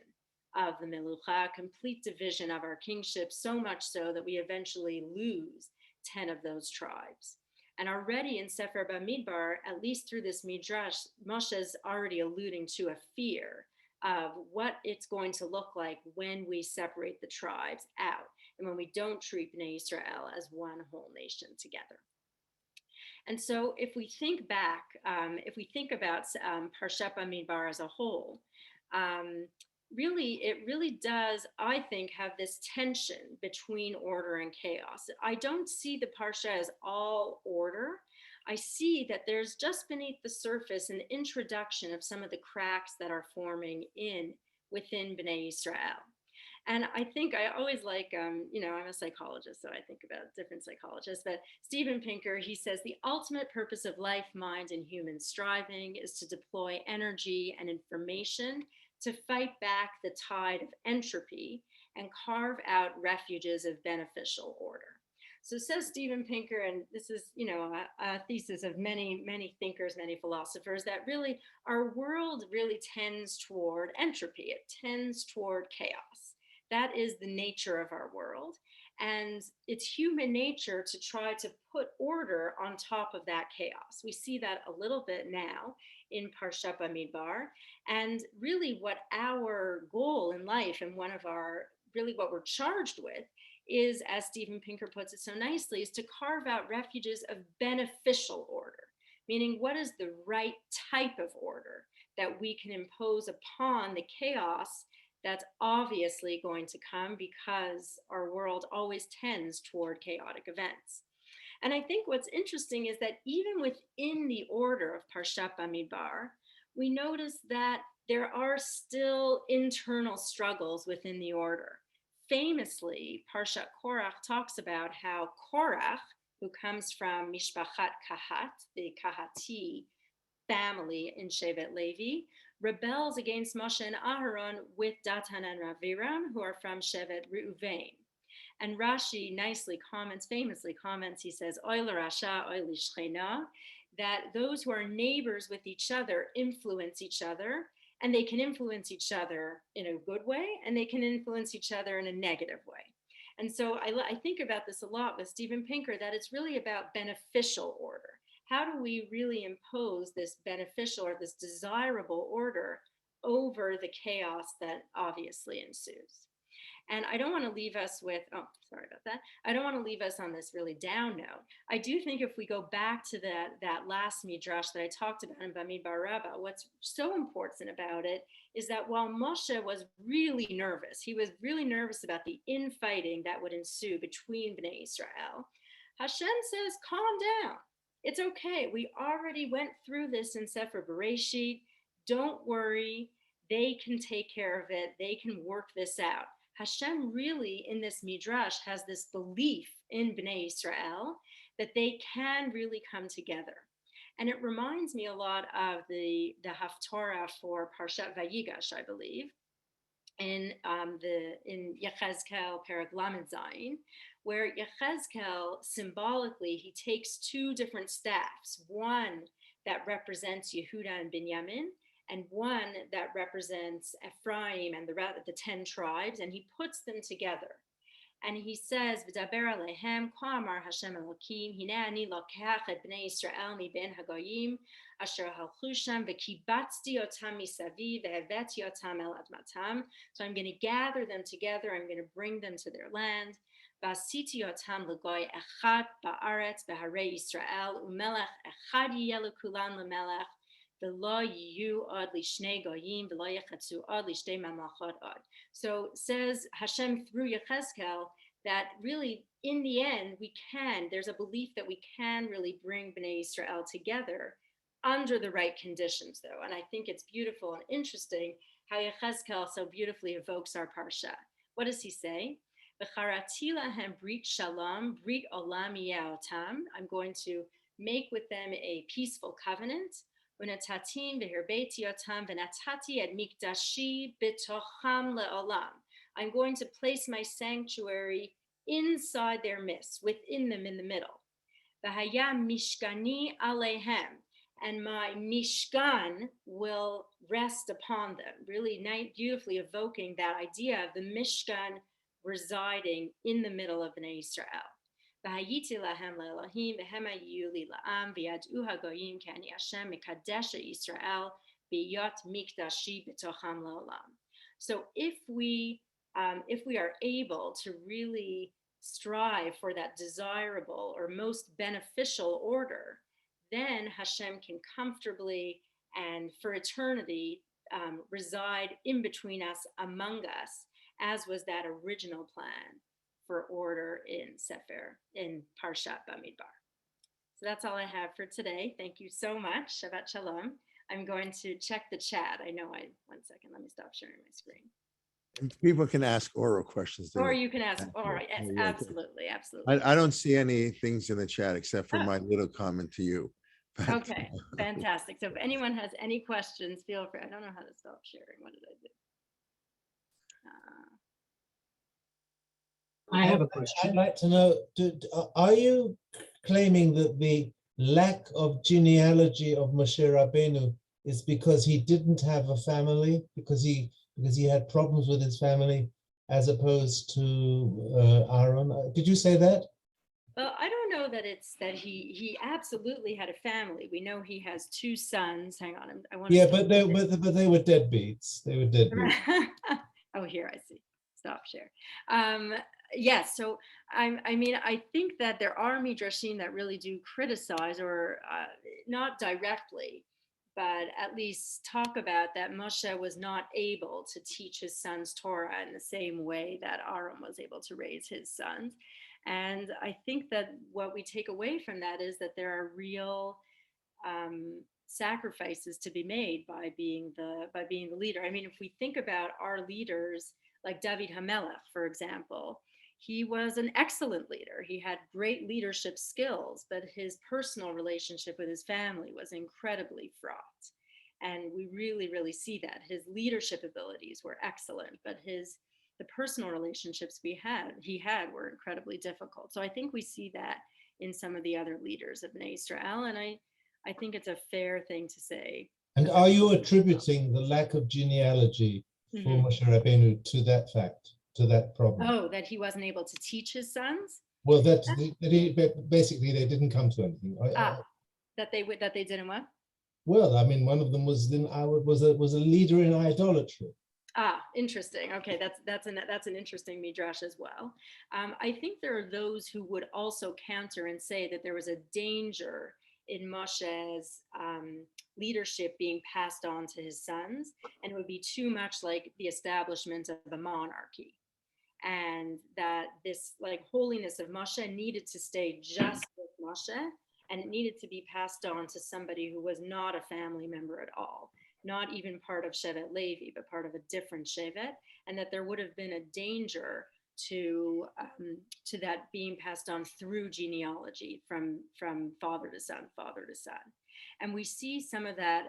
of the Melucha, complete division of our kingship, so much so that we eventually lose 10 of those tribes. And already in Sefer Bamidbar, at least through this midrash, Moshe's already alluding to a fear of what it's going to look like when we separate the tribes out and when we don't treat Bnei Israel as one whole nation together. And so if we think back, if we think about Parshat Bamidbar as a whole, it really does, I think, have this tension between order and chaos. I don't see the Parsha as all order. I see that there's just beneath the surface an introduction of some of the cracks that are forming within Bnei Israel. And I think I always like, I'm a psychologist, so I think about different psychologists, but Steven Pinker, he says, the ultimate purpose of life, mind, and human striving is to deploy energy and information to fight back the tide of entropy and carve out refuges of beneficial order. So says Steven Pinker, and this is, a thesis of many, many thinkers, many philosophers, that really our world really tends toward entropy. It tends toward chaos. That is the nature of our world. And it's human nature to try to put order on top of that chaos. We see that a little bit now in Parshat Bamidbar. And really what our goal in life and what we're charged with is, as Steven Pinker puts it so nicely, is to carve out refuges of beneficial order, meaning what is the right type of order that we can impose upon the chaos that's obviously going to come because our world always tends toward chaotic events. And I think what's interesting is that even within the order of Parshat Bamidbar, we notice that there are still internal struggles within the order. Famously, Parshat Korach talks about how Korach, who comes from Mishpachat Kahat, the Kahati family in Shevet Levi, rebels against Moshe and Aharon with Datan and Aviram, who are from Shevet Reuven. And Rashi famously comments, he says, Oy l'rasha, oy l'shchena, that those who are neighbors with each other influence each other, and they can influence each other in a good way, and they can influence each other in a negative way. And so I think about this a lot with Steven Pinker, that it's really about beneficial order. How do we really impose this beneficial or this desirable order over the chaos that obviously ensues? And I don't want to leave us with, oh, sorry about that. I don't want to leave us on this really down note. I do think if we go back to that last midrash that I talked about in Bamidbar Rabbah, what's so important about it is that while Moshe was really nervous, he was really nervous about the infighting that would ensue between Bnei Israel, Hashem says, calm down. It's okay. We already went through this in Sefer Bereshit. Don't worry. They can take care of it. They can work this out. Hashem really in this midrash has this belief in Bnei Israel that they can really come together. And it reminds me a lot of the Haftorah for Parshat Vayigash, I believe, in Yechezkel Perek Lamed Zayin, where Yechezkel symbolically he takes two different staffs, one that represents Yehuda and Binyamin, and one that represents Ephraim and the 10 tribes, and he puts them together. And he says, "V'daber alehem כה אמר Hashem Elokim, הנה אני לוקח את בני ישראל מבין הגויים, אשר הלכו שם, וקיבצתי אותם מסביב, והבאתי אותם אל אדמתם." So I'm going to gather them together, I'm going to bring them to their land. ועשיתי אותם לגוי אחד בארץ, בהרי ישראל, ומלך אחד יהיה לכולם למלך, ולא יהיו עוד לשני גויים, ולא יחצו עוד לשתי ממלכות עוד. So says Hashem through Yechezkel that really in the end there's a belief that we can really bring Bnei Israel together under the right conditions though. And I think it's beautiful and interesting how Yechezkel so beautifully evokes our parsha. What does he say? V'charati lahem brit shalom, brit olam yaotam. I'm going to make with them a peaceful covenant. V'natatim v'hirbeti otam v'natati et mikdashi b'tocham le'olam. I'm going to place my sanctuary inside their midst, within them in the middle. V'haya mishkani alehem. And my mishkan will rest upon them. Really nice, beautifully evoking that idea of the mishkan residing in the middle of Bnei Israel. V'hayiti lahem le'elohim v'hem hayu li la'am v'yad'u hagoyim ki ani Hashem mekadesh Yisrael b'yot mikdashi b'tocham le'olam. So if we are able to really strive for that desirable or most beneficial order, then Hashem can comfortably and for eternity reside in between us, among us, as was that original plan for order in Parshat Bamidbar. So that's all I have for today. Thank you so much. Shabbat Shalom. I'm going to check the chat. One second, let me stop sharing my screen. And people can ask oral questions. Or you can ask, all right, yes, absolutely. I don't see any things in the chat except for my little comment to you. But, okay, fantastic. So if anyone has any questions, feel free. I don't know how to stop sharing. What did I do? I have a question. I'd like to know, are you claiming that the lack of genealogy of Moshe Rabbeinu is because he didn't have a family, because he had problems with his family, as opposed to Aaron? Did you say that? Well, I don't know that it's that he absolutely had a family. We know he has two sons. Hang on, I want. Yeah, but they were deadbeats. They were deadbeats. Oh, here I see. Stop share. Yes, so I think that there are midrashim that really do criticize, or not directly, but at least talk about that Moshe was not able to teach his sons Torah in the same way that Aaron was able to raise his sons. And I think that what we take away from that is that there are real sacrifices to be made by being the leader. I mean, if we think about our leaders like David HaMelech, for example, he was an excellent leader. He had great leadership skills, but his personal relationship with his family was incredibly fraught. And we really, really see that. His leadership abilities were excellent, but the personal relationships he had were incredibly difficult. So I think we see that in some of the other leaders of Bnei Israel. And I think it's a fair thing to say. And are you attributing the lack of genealogy for Moshe Rabbeinu to that fact, to that problem? Oh, that he wasn't able to teach his sons? Well, basically they didn't come to anything. That they didn't what? Well, I mean, one of them was a leader in idolatry. Interesting. Okay, that's an interesting midrash as well. I think there are those who would also counter and say that there was a danger in Moshe's leadership being passed on to his sons, and it would be too much like the establishment of a monarchy, and that this like holiness of Moshe needed to stay just with Moshe, and it needed to be passed on to somebody who was not a family member at all, not even part of Shevet Levi, but part of a different Shevet, and that there would have been a danger to that being passed on through genealogy from father to son, and we see some of that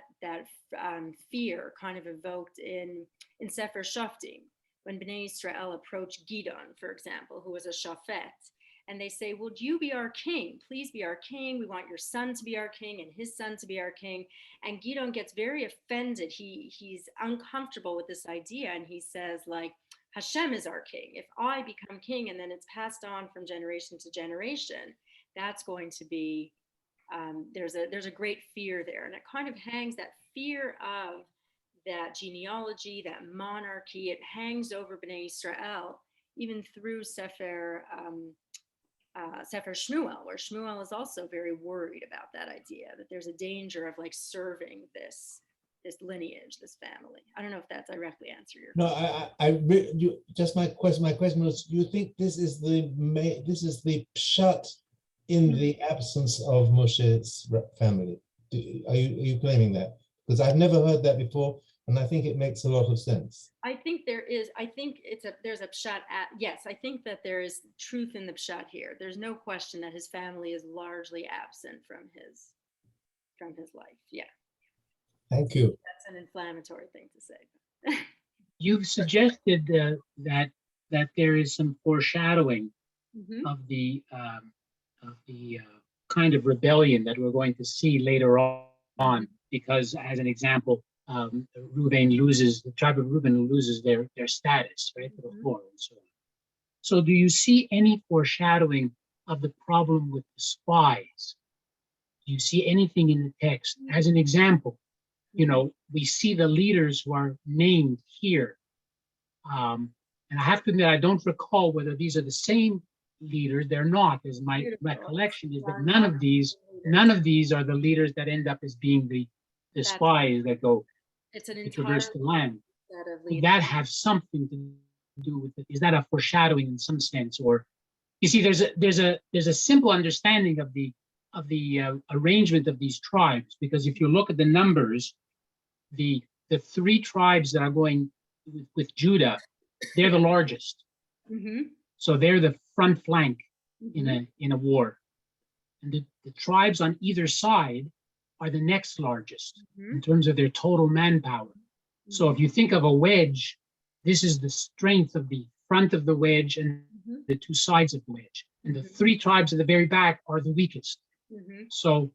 fear kind of evoked in Sefer Shoftim when Bnei Israel approached Gidon, for example, who was a shafet. And they say, would you be our king? Please be our king. We want your son to be our king and his son to be our king. And Gidon gets very offended. He's uncomfortable with this idea. And he says, like, Hashem is our king. If I become king and then it's passed on from generation to generation, that's going to be, there's a great fear there. And it kind of hangs, that fear of that genealogy, that monarchy, it hangs over Bnei Israel, even through Sefer Shmuel, where Shmuel is also very worried about that idea, that there's a danger of like serving this lineage, this family. I don't know if that directly answered your question. My question was, do you think this is the pshat in the absence of Moshe's family? Are you claiming that? Because I've never heard that before, and I think it makes a lot of sense. I think there is. I think there's a pshat. Yes, I think that there is truth in the pshat here. There's no question that his family is largely absent from his life. Yeah. Thank you. That's an inflammatory thing to say. You've suggested that there is some foreshadowing of the kind of rebellion that we're going to see later on, because, as an example, the tribe of Reuben loses their status, right, to the floor and so on. So do you see any foreshadowing of the problem with the spies? Do you see anything in the text? As an example, we see the leaders who are named here. And I have to admit, I don't recall whether these are the same leaders. They're not, as my recollection is that none of these are the leaders that end up as being the spies that go to traverse the land. Would that have something to do with it? Is that a foreshadowing in some sense? Or you see, there's a simple understanding of the arrangement of these tribes, because if you look at the numbers, the three tribes that are going with Judah, they're the largest. So they're the front flank in a war, and the tribes on either side are the next largest in terms of their total manpower. So if you think of a wedge, this is the strength of the front of the wedge and the two sides of the wedge, and the three tribes at the very back are the weakest. So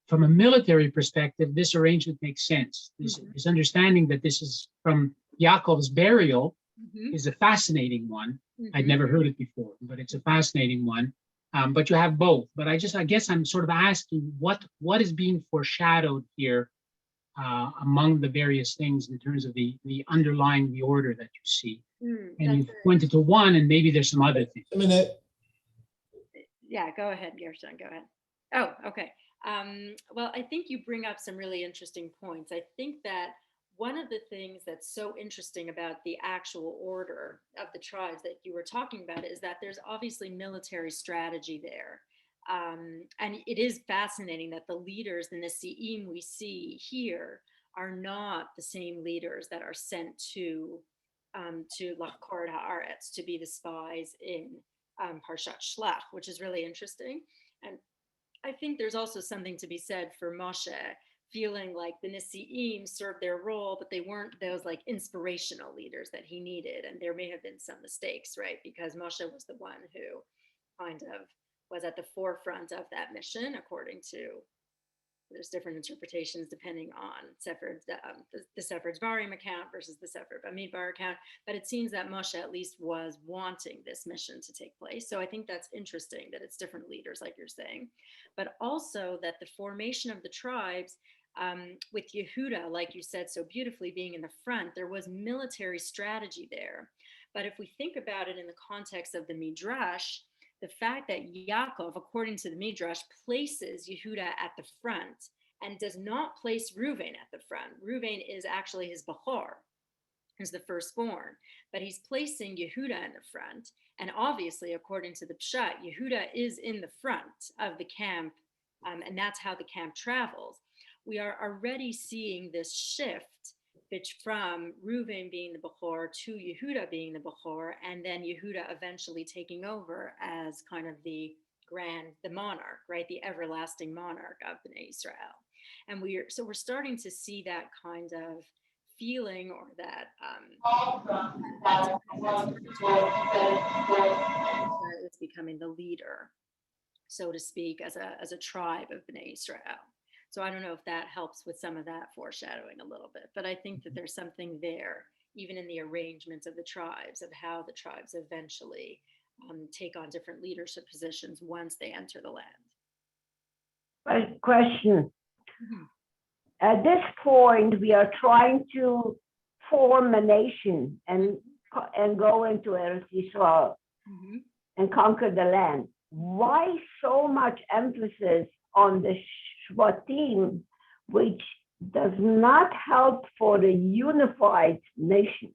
from a military perspective, this arrangement makes sense. This understanding that this is from Yaakov's burial is a fascinating one. I'd never heard it before, but it's a fascinating one. But you have both. But I guess I'm sort of asking what is being foreshadowed here among the various things in terms of the underlying reorder that you see. And you pointed to one, and maybe there's some other things. A minute. Yeah, go ahead, Gershon, go ahead. Oh, okay. Well, I think you bring up some really interesting points. I think that one of the things that's so interesting about the actual order of the tribes that you were talking about is that there's obviously military strategy there. And it is fascinating that the leaders, the Nesi'im we see here, are not the same leaders that are sent to Lachkor Haaretz, to be the spies in Parshat Shlach, which is really interesting. And I think there's also something to be said for Moshe feeling like the Nisi'im served their role, but they weren't those like inspirational leaders that he needed. And there may have been some mistakes, right? Because Moshe was the one who kind of was at the forefront of that mission, according to, there's different interpretations depending on the Sefer Dvarim account versus the Sefer Bamidbar account. But it seems that Moshe at least was wanting this mission to take place. So I think that's interesting that it's different leaders, like you're saying, but also that the formation of the tribes with Yehuda, like you said so beautifully, being in the front, there was military strategy there. But if we think about it in the context of the Midrash, the fact that Yaakov, according to the Midrash, places Yehuda at the front and does not place Reuven at the front. Reuven is actually his Bechor, is the firstborn, but he's placing Yehuda in the front. And obviously, according to the Pshat, Yehuda is in the front of the camp, and that's how the camp travels. We are already seeing this shift from Reuven being the Bechor to Yehuda being the Bechor, and then Yehuda eventually taking over as kind of the monarch, right? The everlasting monarch of Bnei Israel. And we're starting to see that kind of feeling, or that is becoming the leader, so to speak, as a tribe of Bnei Israel. So I don't know if that helps with some of that foreshadowing a little bit, but I think that there's something there, even in the arrangement of the tribes, of how the tribes eventually take on different leadership positions once they enter the land. Question. At this point, we are trying to form a nation and go into Eretz Yisrael and conquer the land. Why so much emphasis on the Shvatim, which does not help for the unified nation?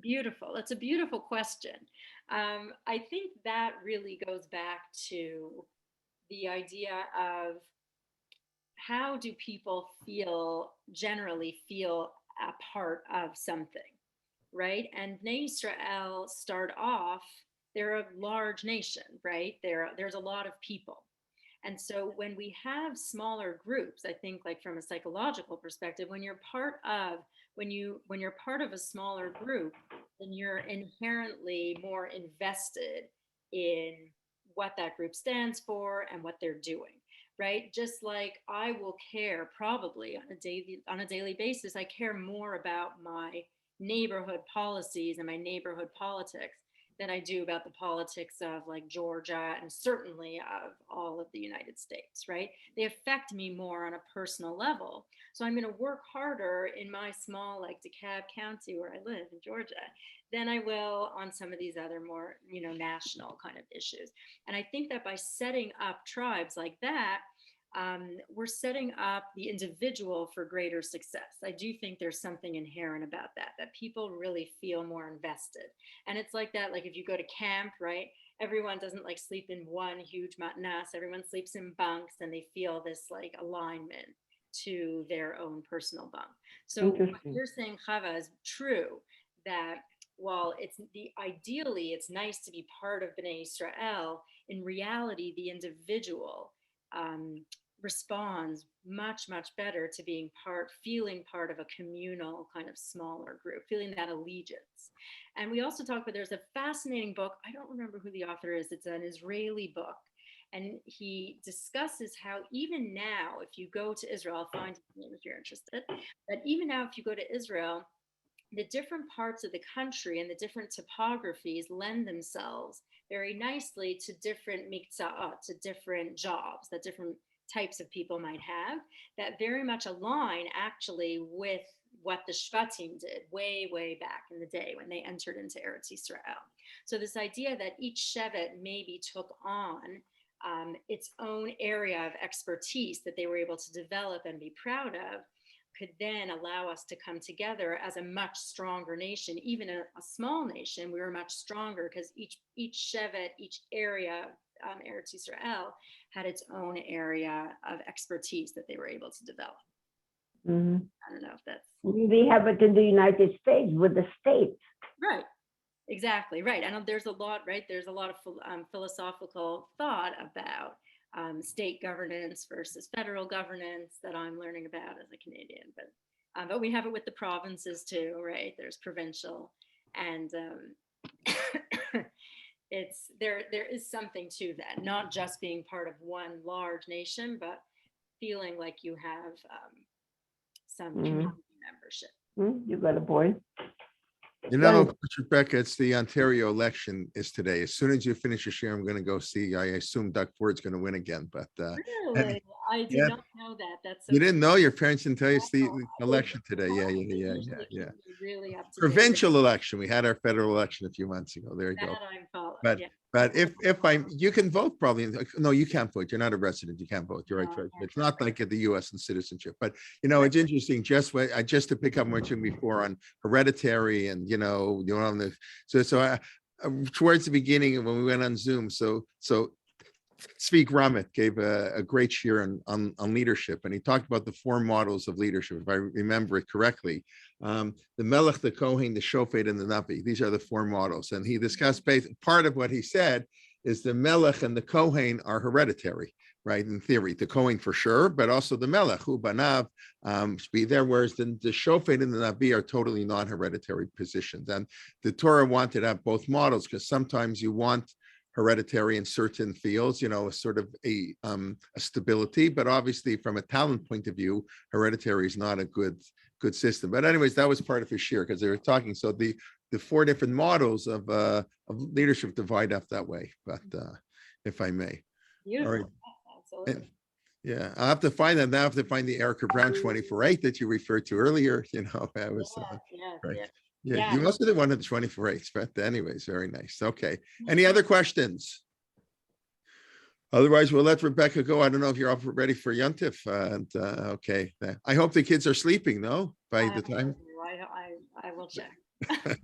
Beautiful. That's a beautiful question. I think that really goes back to the idea of how do people generally feel a part of something, right? And Bnei Israel start off, they're a large nation, right? There's a lot of people. And so when we have smaller groups, I think, like from a psychological perspective, when you're part of a smaller group, then you're inherently more invested in what that group stands for and what they're doing, right? Just like I will care probably on a daily basis, I care more about my neighborhood policies and my neighborhood politics than I do about the politics of like Georgia and certainly of all of the United States, right? They affect me more on a personal level. So I'm going to work harder in my small, like DeKalb County where I live in Georgia than I will on some of these other more, national kind of issues. And I think that by setting up tribes like that, we're setting up the individual for greater success. I do think there's something inherent about that people really feel more invested. And it's like that, like if you go to camp, right? Everyone doesn't like sleep in one huge matnas. Everyone sleeps in bunks and they feel this like alignment to their own personal bunk. So what you're saying, Chava, is true, that while ideally it's nice to be part of Bnei Israel, in reality, the individual responds much, much better to feeling part of a communal kind of smaller group, feeling that allegiance. And we also talk about, there's a fascinating book, I don't remember who the author is, it's an Israeli book. And he discusses how even now, if you go to Israel, I'll find his name if you're interested, but even now, if you go to Israel, the different parts of the country and the different topographies lend themselves very nicely to different miktsa'ot, to different jobs that different types of people might have, that very much align actually with what the Shvatim did way, way back in the day when they entered into Eretz Yisrael. So this idea that each Shevet maybe took on its own area of expertise that they were able to develop and be proud of, could then allow us to come together as a much stronger nation. Even a small nation, we were much stronger because each Shevet, each area, Eretz Yisrael, had its own area of expertise that they were able to develop. I don't know if that's... We have it in the United States with the states. Right. Exactly, right. And there's a lot, right? There's a lot of philosophical thought about state governance versus federal governance that I'm learning about as a Canadian. But we have it with the provinces too, right? There's provincial, and it's there. There is something to that, not just being part of one large nation, but feeling like you have some community membership. You got a point. You know, Rebecca, it's the Ontario election is today. As soon as you finish your share, I'm going to go see. I assume Doug Ford's going to win again, but Really? I did yeah. not know that. That's so You didn't know, your parents didn't tell you it's the No, I election didn't. today. Yeah, Usually yeah. keep me really up to date. Provincial election. We had our federal election a few months ago. There you go. That I'm following. But Yeah. but if you can vote probably. No, you can't vote. You're not a resident. You can't vote. You're right. No, Right. It's not like at the U.S. and citizenship. But you know, it's interesting. Just to pick up what you mentioned before on hereditary and on the so towards the beginning when we went on Zoom. So Speak Ramit gave a great share on leadership, and he talked about the four models of leadership, if I remember it correctly. The Melech, the Kohen, the Shofet, and the Navi. These are the four models, and he discussed part of what he said is the Melech and the Kohen are hereditary, right? In theory, the Kohen for sure, but also the Melech, who Banav, be there, whereas the Shofet and the Navi are totally non-hereditary positions. And the Torah wanted to have both models because sometimes you want hereditary in certain fields, a sort of a stability, but obviously from a talent point of view, hereditary is not a good system. But anyways, that was part of his share because they were talking. So the four different models of leadership divide up that way. But if I may, Beautiful. all right. Absolutely. Yeah, I'll have to find that now. I have to find the Erica Brown 24/8 that you referred to earlier. That was right. Yeah, you must have been one of the 24/8, but anyways, very nice. Okay. Any other questions? Otherwise, we'll let Rebecca go. I don't know if you're all ready for Yontif. Okay. I hope the kids are sleeping, though, by the time. I will check.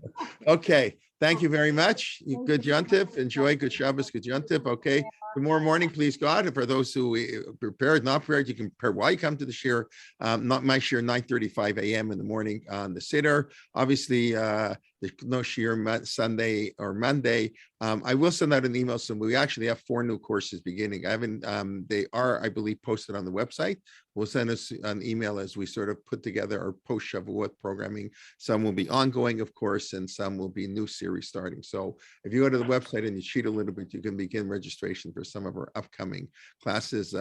Okay. Thank you very much. Good Yontif. Enjoy. Good Shabbos. Good Yontif. Okay. Tomorrow morning, please God. And for those who prepared, not prepared, you can prepare while you come to the shir. Not my shir, 9:35 a.m. in the morning on the Siddur. Obviously, there's no shir Sunday or Monday. I will send out an email soon. We actually have 4 new courses beginning. I haven't. They are, I believe, posted on the website. We'll send us an email as we sort of put together our post Shavuot programming. Some will be ongoing, of course, and some will be new series starting. So if you go to the website and you cheat a little bit, you can begin registration for some of our upcoming classes.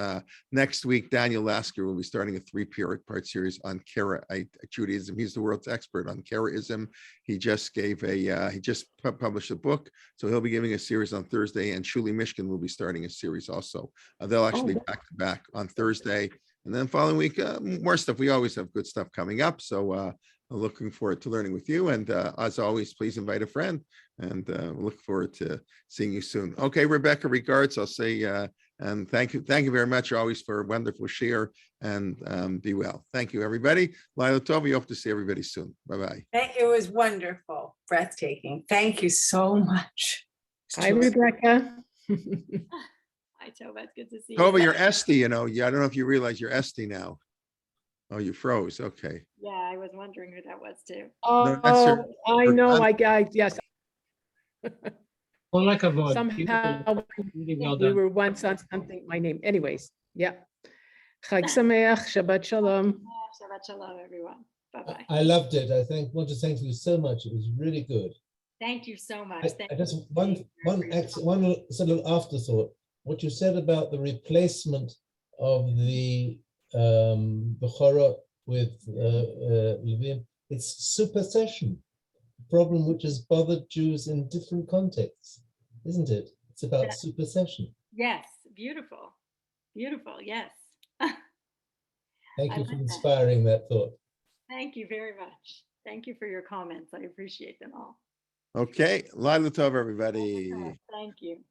Next week, Daniel Lasker will be starting a 3-part series on Karaite Judaism. He's the world's expert on Karaism. He just published a book, so he'll be giving a series on Thursday, and Shuli Mishkin will be starting a series also. They'll actually back to back on Thursday. And then following week, more stuff. We always have good stuff coming up. So I'm looking forward to learning with you. And as always, please invite a friend. And look forward to seeing you soon. Okay, Rebecca, regards. I'll say, and thank you very much always for a wonderful share, and be well. Thank you, everybody. Laila Tov, we hope to see everybody soon. Bye-bye. It was wonderful, breathtaking. Thank you so much. Hi, Rebecca. Hi, Tova. It's good to see you. Tova, you're Esty, I don't know if you realize you're Esty now. Oh, you froze. Okay. Yeah, I was wondering who that was too. Oh, I know. Yes. Well, like a vote. Somehow Really well we done. were once on something. My name. Anyways, yeah. Chag Sameach, Shabbat Shalom. Shabbat Shalom, everyone. Bye-bye. I loved it. Want to thank you so much. It was really good. Thank you so much. I just one sort of afterthought. What you said about the replacement of the Bechorot with Levim, it's supersession, a problem which has bothered Jews in different contexts, isn't it? It's about supersession. Yes, beautiful. Beautiful, yes. Thank you for inspiring that thought. Thank you very much. Thank you for your comments. I appreciate them all. Okay. Laila Tov, everybody. Thank you.